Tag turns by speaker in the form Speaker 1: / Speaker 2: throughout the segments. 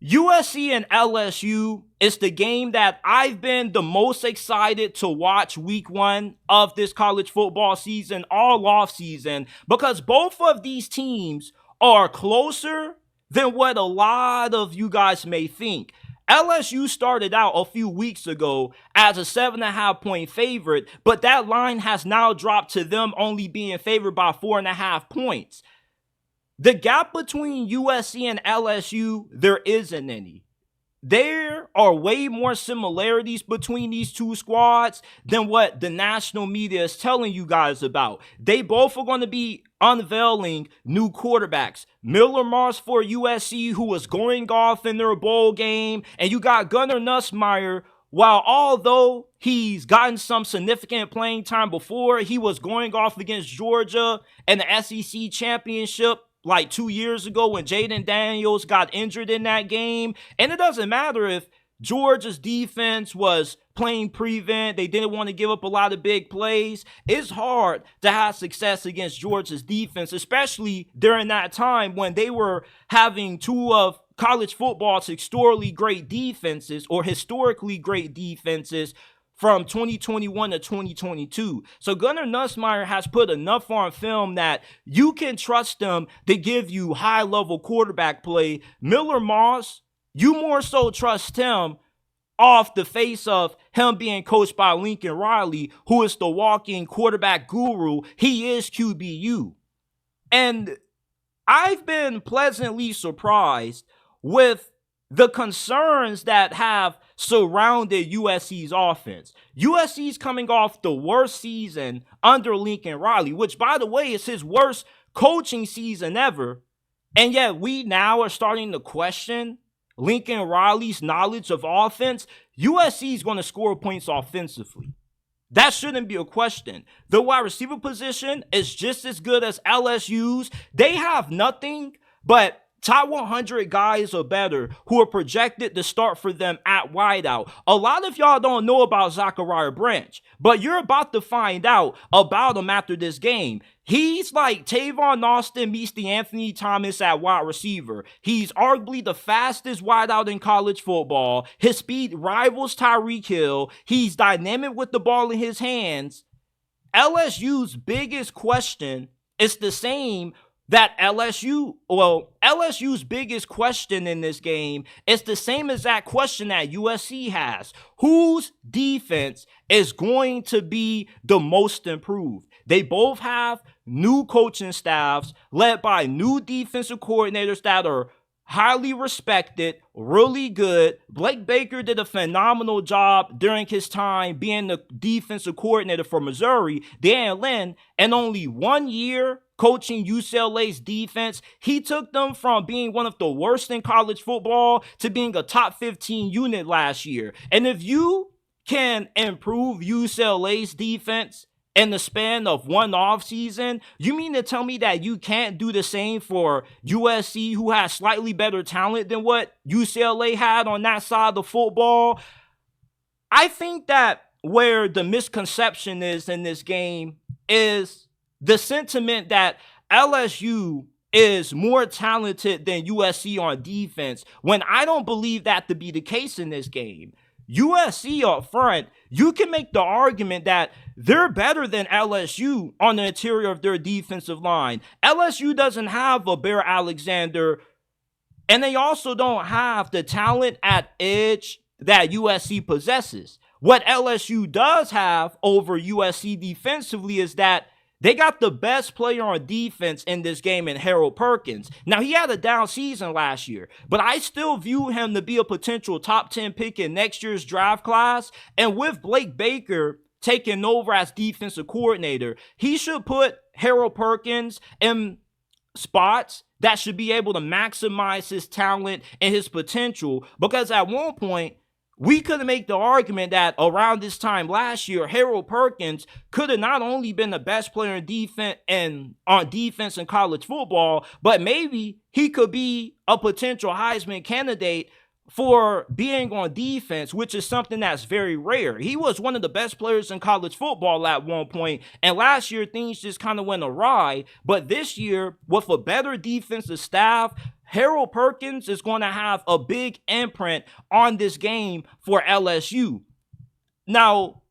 Speaker 1: USC and LSU is the game that I've been the most excited to watch week one of this college football season, all off season, because both of these teams are closer than what a lot of you guys may think. LSU started out a few weeks ago as a 7.5 point favorite, but that line has now dropped to them only being favored by 4.5 points. The gap between USC and LSU, there isn't any. There are way more similarities between these two squads than what the national media is telling you guys about. They both are going to be unveiling new quarterbacks. Miller Moss for USC, who was going off in their bowl game, and you got Gunnar Nussmeier. While although he's gotten some significant playing time before, he was going off against Georgia in the SEC championship like 2 years ago when Jaden Daniels got injured in that game. And it doesn't matter if Georgia's defense was playing prevent. They didn't want to give up a lot of big plays. It's hard to have success against Georgia's defense, especially during that time when they were having two of college football's historically great defenses from 2021 to 2022. So Gunnar Nussmeier has put enough on film that you can trust him to give you high-level quarterback play. Miller Moss, you more so trust him off the face of him being coached by Lincoln Riley, who is the walking quarterback guru. He is QBU. And I've been pleasantly surprised with the concerns that have surrounded USC's offense. USC's coming off the worst season under Lincoln Riley, which, by the way, is his worst coaching season ever. And yet we now are starting to question Lincoln Riley's knowledge of offense. USC is going to score points offensively. That shouldn't be a question. The wide receiver position is just as good as LSU's. They have nothing but top 100 guys or better who are projected to start for them at wideout. A lot of y'all don't know about Zachariah Branch, but you're about to find out about him after this game. He's like Tavon Austin meets DeAnthony Thomas at wide receiver. He's arguably the fastest wideout in college football. His speed rivals Tyreek Hill. He's dynamic with the ball in his hands. LSU's biggest question is the same that LSU's biggest question in this game is the same exact question that USC has. Whose defense is going to be the most improved? They both have new coaching staffs led by new defensive coordinators that are highly respected, really good. Blake Baker did a phenomenal job during his time being the defensive coordinator for Missouri. Dan Lynn, in only 1 year coaching UCLA's defense, he took them from being one of the worst in college football to being a top 15 unit last year. And if you can improve UCLA's defense in the span of one offseason, you mean to tell me that you can't do the same for USC, who has slightly better talent than what UCLA had on that side of football? I think that where the misconception is in this game is the sentiment that LSU is more talented than USC on defense, when I don't believe that to be the case in this game. USC up front, you can make the argument that they're better than LSU on the interior of their defensive line. LSU doesn't have a Bear Alexander, and they also don't have the talent at edge that USC possesses. What LSU does have over USC defensively is that they got the best player on defense in this game in Harold Perkins. Now, he had a down season last year, but I still view him to be a potential top 10 pick in next year's draft class. And with Blake Baker taking over as defensive coordinator, he should put Harold Perkins in spots that should be able to maximize his talent and his potential, because at one point, we could make the argument that around this time last year, Harold Perkins could have not only been the best player in defense and on defense in college football, but maybe he could be a potential Heisman candidate for being on defense, which is something that's very rare. He was one of the best players in college football at one point, and last year things just kind of went awry. But this year, with a better defensive staff, Harold Perkins is going to have a big imprint on this game for LSU. Now,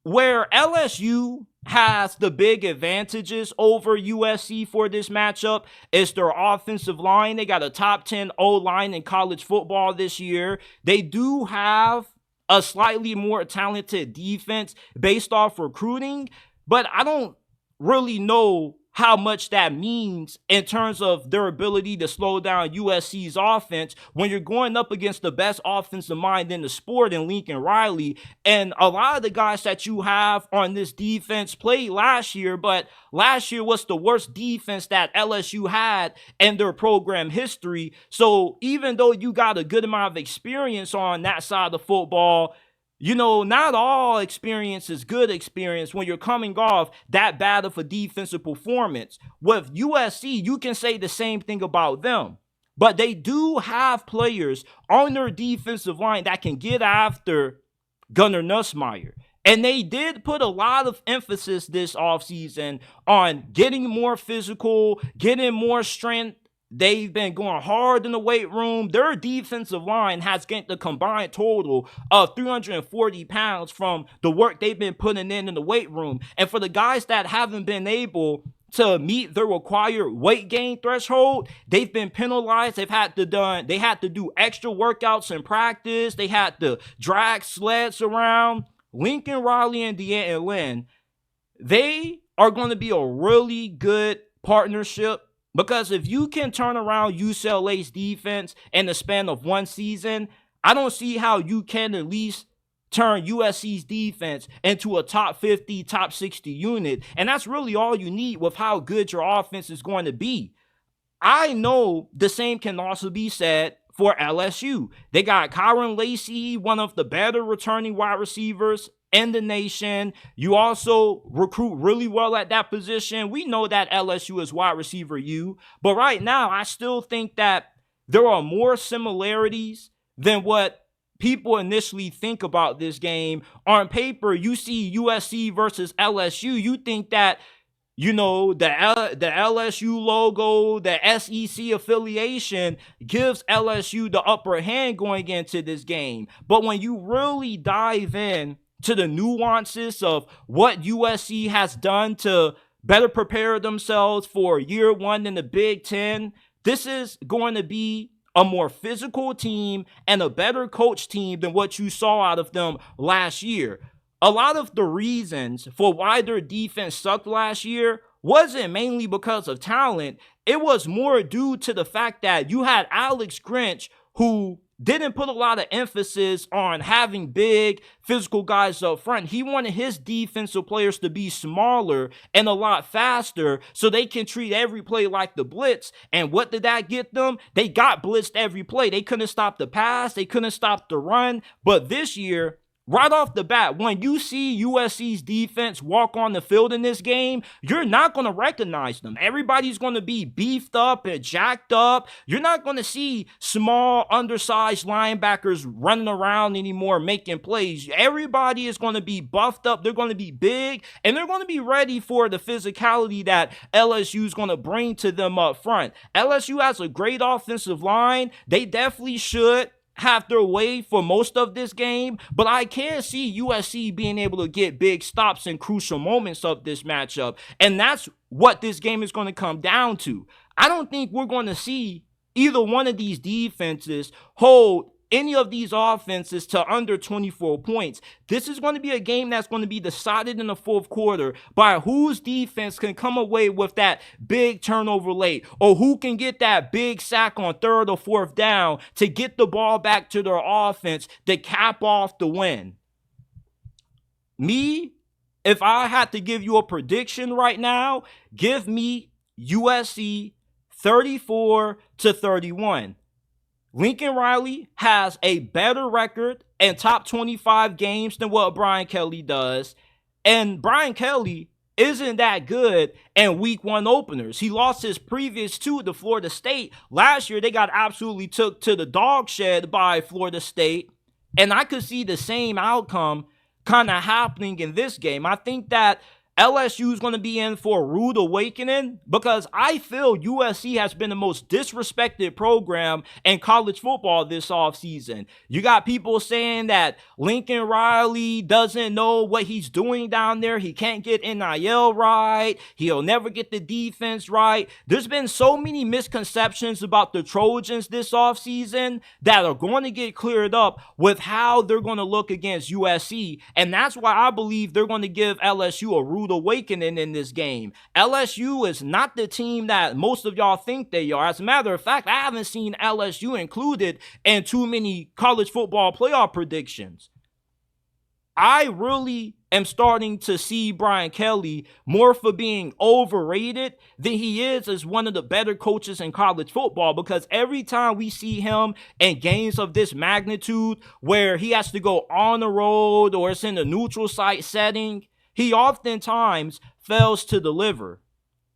Speaker 1: where LSU has the big advantages over USC for this matchup is their offensive line. They got a top 10 O-line in college football this year. They do have a slightly more talented defense based off recruiting, but I don't really know how much that means in terms of their ability to slow down USC's offense when you're going up against the best offensive mind in the sport in Lincoln Riley. And a lot of the guys that you have on this defense played last year, but last year was the worst defense that LSU had in their program history. So even though you got a good amount of experience on that side of football, you know, not all experience is good experience when you're coming off that bad of a defensive performance. With USC, you can say the same thing about them. But they do have players on their defensive line that can get after Gunnar Nussmeier. And they did put a lot of emphasis this offseason on getting more physical, getting more strength. They've been going hard in the weight room. Their defensive line has gained the combined total of 340 pounds from the work they've been putting in the weight room. And for the guys that haven't been able to meet the required weight gain threshold, they've been penalized. They had to do extra workouts in practice. They had to drag sleds around. Lincoln Riley and Deanna Lynn, they are going to be a really good partnership. Because if you can turn around UCLA's defense in the span of one season, I don't see how you can at least turn USC's defense into a top 50, top 60 unit. And that's really all you need with how good your offense is going to be. I know the same can also be said for LSU. They got Kyron Lacey, one of the better returning wide receivers in the nation. You also recruit really well at that position. We know that LSU is wide receiver U, but right now I still think that there are more similarities than what people initially think about this game. On paper, you see USC versus LSU, you think that, you know, the LSU logo, the SEC affiliation gives LSU the upper hand going into this game. But when you really dive in to the nuances of what USC has done to better prepare themselves for year one in the Big Ten, this is going to be a more physical team and a better coach team than what you saw out of them last year. A lot of the reasons for why their defense sucked last year wasn't mainly because of talent. It was more due to the fact that you had Alex Grinch, who didn't put a lot of emphasis on having big physical guys up front. He wanted his defensive players to be smaller and a lot faster so they can treat every play like the blitz. And what did that get them? They got blitzed every play. They couldn't stop the pass. They couldn't stop the run. But this year, right off the bat, when you see USC's defense walk on the field in this game, you're not going to recognize them. Everybody's going to be beefed up and jacked up. You're not going to see small, undersized linebackers running around anymore making plays. Everybody is going to be buffed up. They're going to be big, and they're going to be ready for the physicality that LSU is going to bring to them up front. LSU has a great offensive line. They definitely should have their way for most of this game, but I can see USC being able to get big stops in crucial moments of this matchup, and that's what this game is going to come down to. I don't think we're going to see either one of these defenses hold any of these offenses to under 24 points. This is going to be a game that's going to be decided in the fourth quarter by whose defense can come away with that big turnover late, or who can get that big sack on third or fourth down to get the ball back to their offense to cap off the win. Me, if I had to give you a prediction right now, give me USC 34-31. Lincoln Riley has a better record and top 25 games than what Brian Kelly does. And Brian Kelly isn't that good in week one openers. He lost his previous two to Florida State. Last year, they got absolutely took to the dog shed by Florida State. And I could see the same outcome kind of happening in this game. I think that LSU is going to be in for a rude awakening because I feel USC has been the most disrespected program in college football this offseason. You got people saying that Lincoln Riley doesn't know what he's doing down there. He can't get NIL right. He'll never get the defense right. There's been so many misconceptions about the Trojans this offseason that are going to get cleared up with how they're going to look against USC. And that's why I believe they're going to give LSU a rude awakening in this game. LSU is not the team that most of y'all think they are. As a matter of fact, I haven't seen LSU included in too many college football playoff predictions. I really am starting to see Brian Kelly more for being overrated than he is as one of the better coaches in college football, because every time we see him in games of this magnitude where he has to go on the road or it's in a neutral site setting, he oftentimes fails to deliver.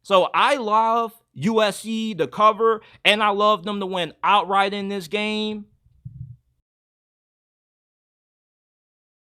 Speaker 1: So I love USC to cover, and I love them to win outright in this game.